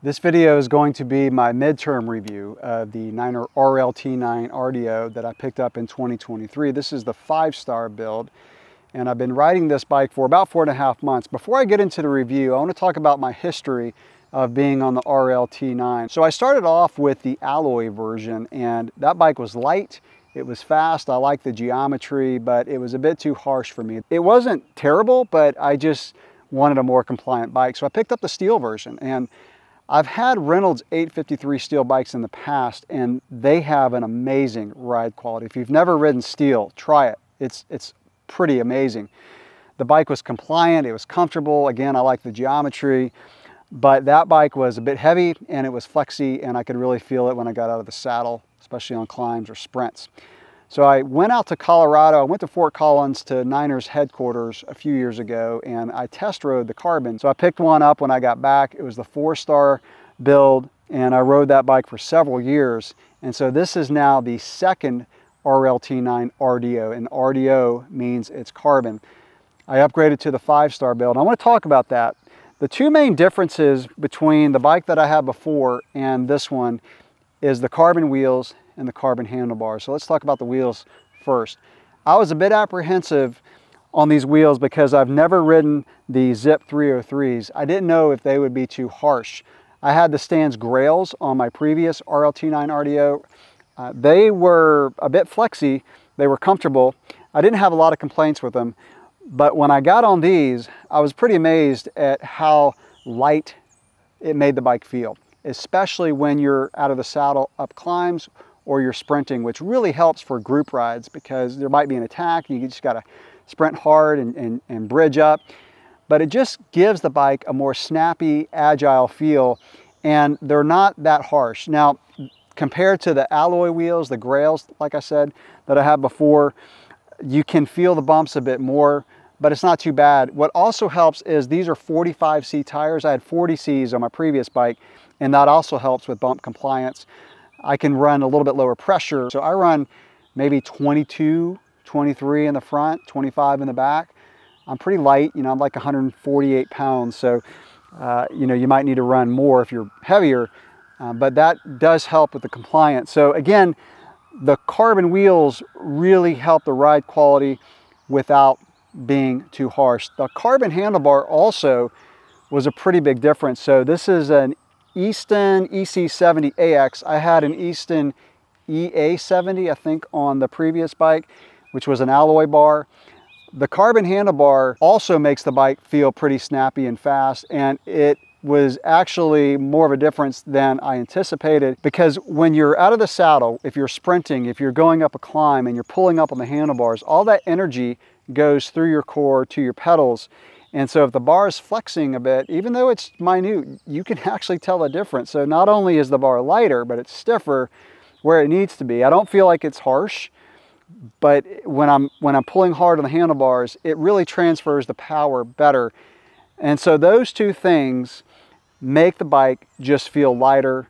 This video is going to be my midterm review of the Niner RLT9 RDO that I picked up in 2023. This is the 5-star build, and I've been riding this bike for about 4.5 months. Before I get into the review, I want to talk about my history of being on the RLT9. So I started off with the alloy version, and that bike was light, it was fast, I liked the geometry, but it was a bit too harsh for me. It wasn't terrible, but I just wanted a more compliant bike. So I picked up the steel version, and I've had Reynolds 853 steel bikes in the past, and they have an amazing ride quality. If you've never ridden steel, try it. It's pretty amazing. The bike was compliant, it was comfortable. Again, I like the geometry, but that bike was a bit heavy and it was flexy, and I could really feel it when I got out of the saddle, especially on climbs or sprints. So I went out to Colorado. I went to Fort Collins to Niners headquarters a few years ago, and I test rode the Carbon. So I picked one up when I got back. It was the 4-star build, and I rode that bike for several years. And so this is now the second RLT9 RDO, and RDO means it's carbon. I upgraded to the 5-star build. I want to talk about that. The two main differences between the bike that I had before and this one is the carbon wheels and the carbon handlebars. So let's talk about the wheels first. I was a bit apprehensive on these wheels because I've never ridden the Zip 303s. I didn't know if they would be too harsh. I had the Stans Grails on my previous RLT9 RDO. They were a bit flexy, they were comfortable. I didn't have a lot of complaints with them, but when I got on these, I was pretty amazed at how light it made the bike feel, especially when you're out of the saddle up climbs or you're sprinting, which really helps for group rides because there might be an attack and you just gotta sprint hard and bridge up. But it just gives the bike a more snappy, agile feel, and they're not that harsh. Now, compared to the alloy wheels, the Grails, like I said, that I had before, you can feel the bumps a bit more, but it's not too bad. What also helps is these are 45C tires. I had 40Cs on my previous bike, and that also helps with bump compliance. I can run a little bit lower pressure. So I run maybe 22, 23 in the front, 25 in the back. I'm pretty light, you know, I'm like 148 pounds. So, you know, you might need to run more if you're heavier, but that does help with the compliance. So again, the carbon wheels really help the ride quality without being too harsh. The carbon handlebar also was a pretty big difference. So this is an Easton EC70AX. I had an Easton EA70, I think, on the previous bike, which was an alloy bar. The carbon handlebar also makes the bike feel pretty snappy and fast, and it was actually more of a difference than I anticipated, because when you're out of the saddle, if you're sprinting, if you're going up a climb and you're pulling up on the handlebars, all that energy goes through your core to your pedals. And so if the bar is flexing a bit, even though it's minute, you can actually tell the difference. So not only is the bar lighter, but it's stiffer where it needs to be. I don't feel like it's harsh, but when I'm pulling hard on the handlebars, it really transfers the power better. And so those two things make the bike just feel lighter,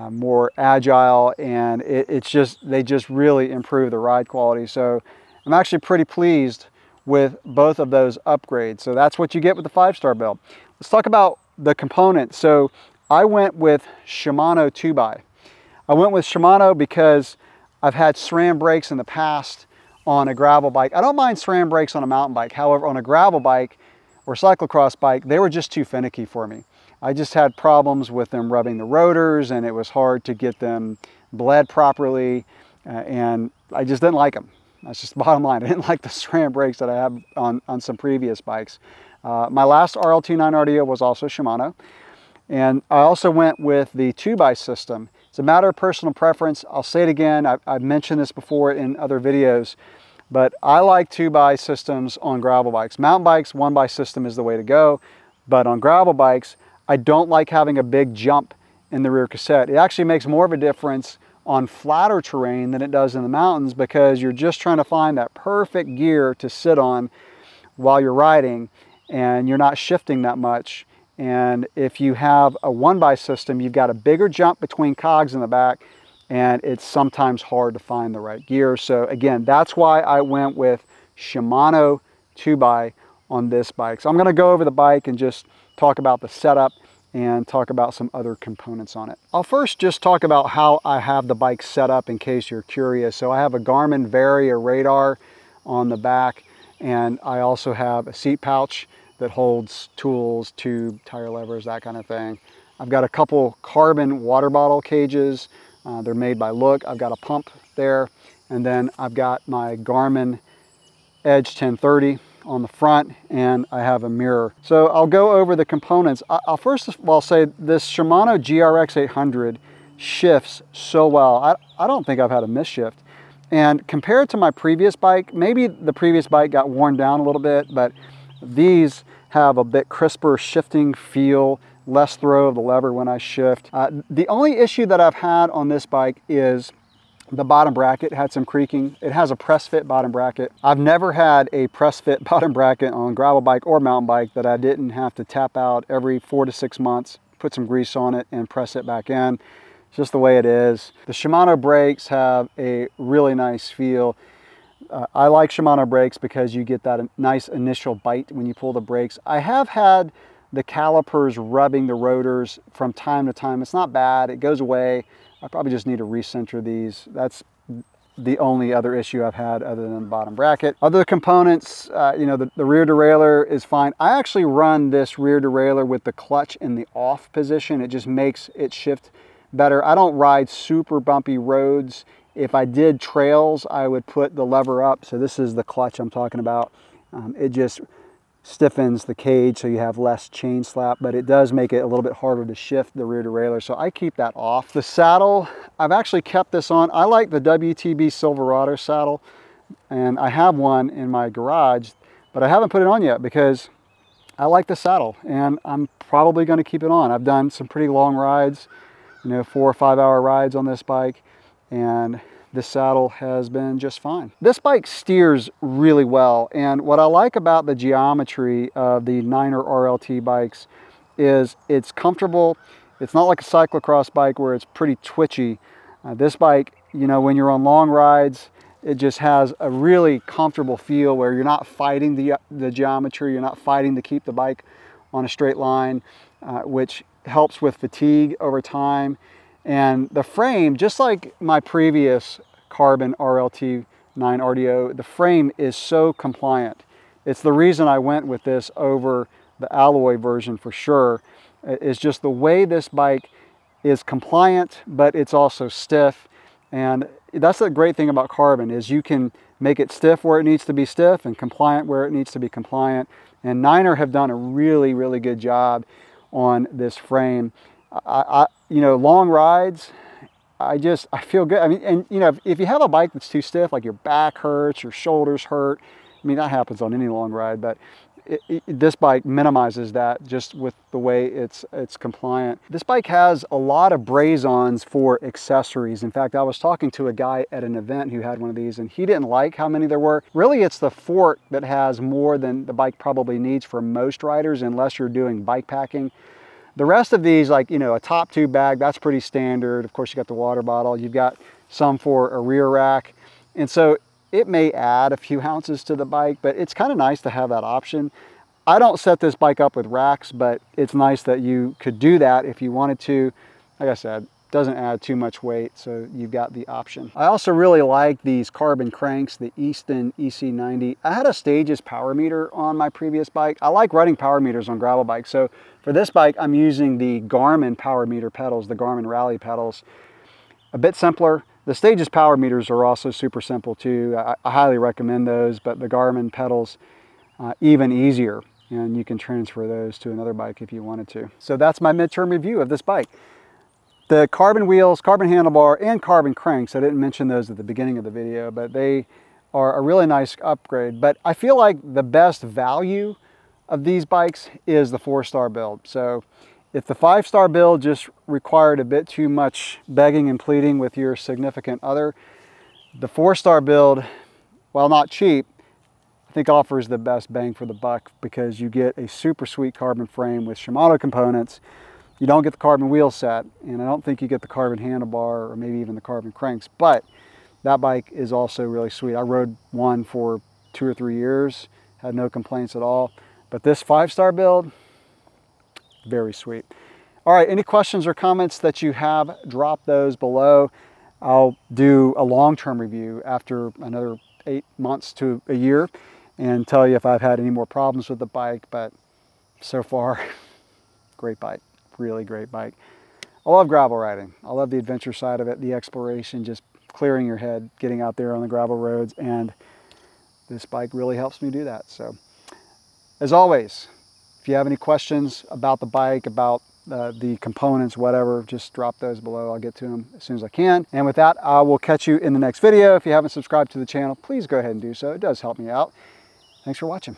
more agile, and they just really improve the ride quality. So I'm actually pretty pleased with both of those upgrades. So that's what you get with the 5-star build. Let's talk about the components. So I went with Shimano 2x. I went with Shimano because I've had SRAM brakes in the past on a gravel bike. I don't mind SRAM brakes on a mountain bike. However, on a gravel bike or cyclocross bike, they were just too finicky for me. I just had problems with them rubbing the rotors, and it was hard to get them bled properly, and I just didn't like them. That's just the bottom line. I didn't like the SRAM brakes that I have on some previous bikes. My last RLT9 RDO was also Shimano. And I also went with the 2x system. It's a matter of personal preference. I'll say it again. I've mentioned this before in other videos, but I like 2x systems on gravel bikes. Mountain bikes, 1x system is the way to go. But on gravel bikes, I don't like having a big jump in the rear cassette. It actually makes more of a difference on flatter terrain than it does in the mountains, because you're just trying to find that perfect gear to sit on while you're riding, and you're not shifting that much. And if you have a 1x system, you've got a bigger jump between cogs in the back, and it's sometimes hard to find the right gear. So again, that's why I went with Shimano 2x on this bike. So I'm going to go over the bike and just talk about the setup and talk about some other components on it. I'll first just talk about how I have the bike set up in case you're curious. So I have a Garmin Varia radar on the back, and I also have a seat pouch that holds tools, tube, tire levers, that kind of thing. I've got a couple carbon water bottle cages. They're made by Look. I've got a pump there, and then I've got my Garmin Edge 1030 on the front, and I have a mirror. So I'll go over the components. I'll first of all say this Shimano GRX 800 shifts so well. I don't think I've had a misshift. And compared to my previous bike, maybe the previous bike got worn down a little bit, but these have a bit crisper shifting feel, less throw of the lever when I shift. The only issue that I've had on this bike is the bottom bracket had some creaking. It has a press fit bottom bracket. I've never had a press fit bottom bracket on gravel bike or mountain bike that I didn't have to tap out every 4 to 6 months, put some grease on it and press it back in. It's just the way it is. The Shimano brakes have a really nice feel. I like Shimano brakes because you get that nice initial bite when you pull the brakes. I have had the calipers rubbing the rotors from time to time. It's not bad, it goes away. I probably just need to recenter these. That's the only other issue I've had other than the bottom bracket. Other components, you know, the rear derailleur is fine. I actually run this rear derailleur with the clutch in the off position. It just makes it shift better. I don't ride super bumpy roads. If I did trails, I would put the lever up. So this is the clutch I'm talking about. It just stiffens the cage so you have less chain slap, but it does make it a little bit harder to shift the rear derailleur, so I keep that off. The saddle, I've actually kept this on. I like the WTB Silverado saddle, and I have one in my garage, but I haven't put it on yet because I like the saddle, and I'm probably going to keep it on. I've done some pretty long rides, you know, 4 or 5 hour rides on this bike, and this saddle has been just fine. This bike steers really well, and what I like about the geometry of the Niner RLT bikes is it's comfortable. It's not like a cyclocross bike where it's pretty twitchy. This bike, you know, when you're on long rides, it just has a really comfortable feel where you're not fighting the geometry, you're not fighting to keep the bike on a straight line, which helps with fatigue over time. And the frame, just like my previous carbon RLT 9 RDO, the frame is so compliant. It's the reason I went with this over the alloy version for sure. It's just the way this bike is compliant, but it's also stiff. And that's the great thing about carbon is you can make it stiff where it needs to be stiff and compliant where it needs to be compliant. And Niner have done a really, really good job on this frame. You know, long rides, I feel good. I mean, and you know, if you have a bike that's too stiff, like your back hurts, your shoulders hurt, I mean, that happens on any long ride, but this bike minimizes that just with the way it's compliant. This bike has a lot of braze-ons for accessories. In fact, I was talking to a guy at an event who had one of these, and he didn't like how many there were. Really, it's the fork that has more than the bike probably needs for most riders, unless you're doing bike packing. The rest of these, like, you know, a top tube bag, that's pretty standard. Of course, you got the water bottle. You've got some for a rear rack. And so it may add a few ounces to the bike, but it's kind of nice to have that option. I don't set this bike up with racks, but it's nice that you could do that if you wanted to. Like I said, doesn't add too much weight, so you've got the option. I also really like these carbon cranks, the Easton EC90. I had a Stages power meter on my previous bike. I like running power meters on gravel bikes, so for this bike, I'm using the Garmin power meter pedals, the Garmin Rally pedals. A bit simpler. The Stages power meters are also super simple too. I highly recommend those, but the Garmin pedals, even easier. And you can transfer those to another bike if you wanted to. So that's my midterm review of this bike. The carbon wheels, carbon handlebar, and carbon cranks, I didn't mention those at the beginning of the video, but they are a really nice upgrade. But I feel like the best value of these bikes is the 4-star build. So if the 5-star build just required a bit too much begging and pleading with your significant other, the 4-star build, while not cheap, I think offers the best bang for the buck because you get a super sweet carbon frame with Shimano components. You don't get the carbon wheel set, and I don't think you get the carbon handlebar or maybe even the carbon cranks, but that bike is also really sweet. I rode one for 2 or 3 years, had no complaints at all. But this 5-star build, very sweet. All right, any questions or comments that you have, drop those below. I'll do a long-term review after another 8 months to a year and tell you if I've had any more problems with the bike, but so far, great bike, really great bike. I love gravel riding. I love the adventure side of it, the exploration, just clearing your head, getting out there on the gravel roads, and this bike really helps me do that. So, as always, if you have any questions about the bike, about the components, whatever, just drop those below. I'll get to them as soon as I can. And with that, I will catch you in the next video. If you haven't subscribed to the channel, please go ahead and do so. It does help me out. Thanks for watching.